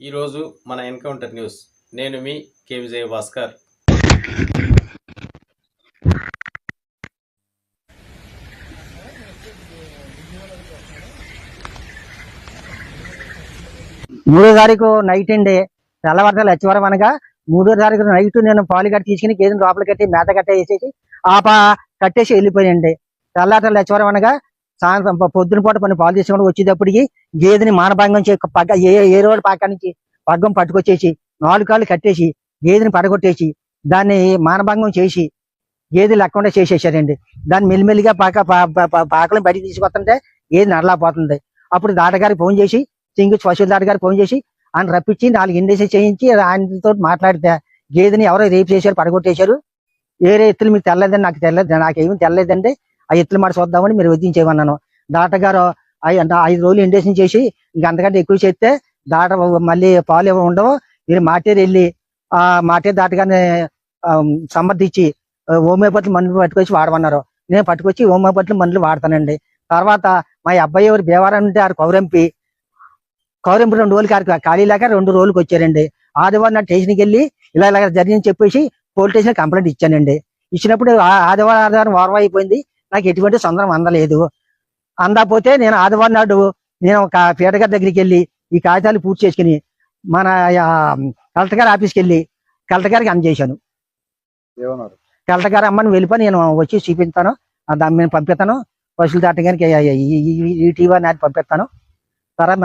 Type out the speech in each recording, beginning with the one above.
ఈరోజు మన encounter news. నేను మీ కే విజయ భాస్కర్. మూడో తారీఖు నైట్ అండి, తెల్లవారుజామున లచ్చివరం అనగా 3వ తారీఖు నైట్ నేను పాలు కట్టి తీసుకుని గేదెని లోపల కట్టి మేత కట్టేసేసి కట్టేసి వెళ్ళిపోయండి. తెల్లారి లచ్చివరం అనగా సాయంత్రం పొద్దున పూట కొన్ని పాలు తీసుకొని వచ్చేటప్పటికి గేదెని మానభంగం ఏ రోడ్డు పక్క నుంచి పగ్గం పట్టుకొచ్చేసి 4 కాళ్ళు కట్టేసి గేదెని పడగొట్టేసి దాన్ని మానభంగం చేసి గేదె లేకుండా చేసేసారండి. దాన్ని మెల్లిమెల్లిగా పాకలను బయటికి తీసుకొస్తుంటే గేదె నడలేకపోతుంది. అప్పుడు దాటగారికి ఫోన్ చేసి పశువుల దాటగారికి ఫోన్ చేసి ఆయన రప్పించి 4 ఇండేసి చేయించి ఆయనతో మాట్లాడితే గేదెని ఎవరో రేపు చేశారు, పడగొట్టేశారు. వేరే ఎత్తులు మీకు తెల్లలేదండి, నాకు తెల్లలేదు, నాకేమీ తెల్లలేదండి, ఆ ఎత్తులు మాట చూద్దామని మీరు వదిలించేమన్నాను. దాటగారు 5 రోజులు ఇండేషన్ చేసి ఇంక అంతకంటే ఎక్కువ చేస్తే దాట మళ్ళీ పాలు ఉండవు, మీరు మాటేరు వెళ్ళి ఆ మాటేరు దాటగానే సమర్థించి హోమియోపతి మందులు పట్టుకొచ్చి వాడమన్నారు. నేను పట్టుకొచ్చి హోమియోపతి మందులు వాడతానండి. తర్వాత మా అబ్బాయి ఎవరు బేవారం ఉంటే ఆడు కౌరంపి 2 రోజులు ఖాళీ లేక 2 రోజులకి వచ్చారండి. ఆదివారం నా స్టేషన్కి వెళ్ళి ఇలా జరిగింది చెప్పేసి పోలీస్ స్టేషన్ కంప్లైంట్ ఇచ్చానండి. ఇచ్చినప్పుడు ఆదివారం వారం అయిపోయింది, నాకు ఎటువంటి సందర్భం అందలేదు. అందకపోతే నేను ఆదివారం నాడు నేను ఒక పీట గారి దగ్గరికి వెళ్ళి ఈ కాగితాలు పూర్తి చేసుకుని మన కలెక్టర్ గారి ఆఫీస్కి వెళ్ళి కలెక్టర్ గారికి అందజేశాను. కలెక్టర్ గారు అమ్మని వెళ్ళిపోయి నేను వచ్చి చూపిస్తాను, దాన్ని నేను పంపిస్తాను, పశువుల దాటగానికి ఈటీవీ నాటి పంపిస్తాను, తర్వాత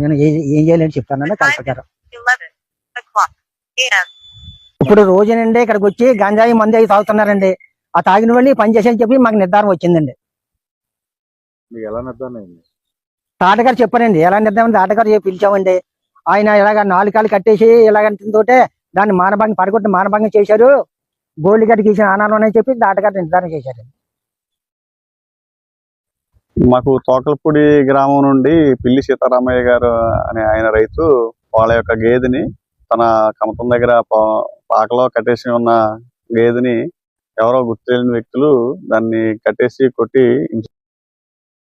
నేను ఏం చేయాలని చెప్తానని కలెక్టర్ గారు. ఇప్పుడు రోజునండి ఇక్కడికి వచ్చి గంజాయి మంది అవి తాగుతున్నారండి. ఆ తాగిన వాళ్ళు పని చేసేని చెప్పి మాకు నిర్ధారణ వచ్చిందండి. తాటగారు చెప్పారండి, ఎలా నిర్ధారణ తాటగారు పిలిచామండి. ఆయన ఇలాగ 4 కాళ్ళు కట్టేసి ఇలాగంటే దాన్ని పడగొట్టి మానభంగం చేశారు, గోల్డ్ గడ్డికి ఇచ్చిన ఆనాలు అని చెప్పి తాటగారు నిర్ధారణ చేశారండి. మాకు తోకలపూడి గ్రామం నుండి పిల్లి సీతారామయ్య గారు అనే ఆయన రైతు వాళ్ళ యొక్క గేదెని తన కమతం దగ్గర పాకలో కట్టేసి ఉన్న గేదెని ఎవరో గుర్తు తెలియని వ్యక్తులు దాన్ని కట్టేసి కొట్టి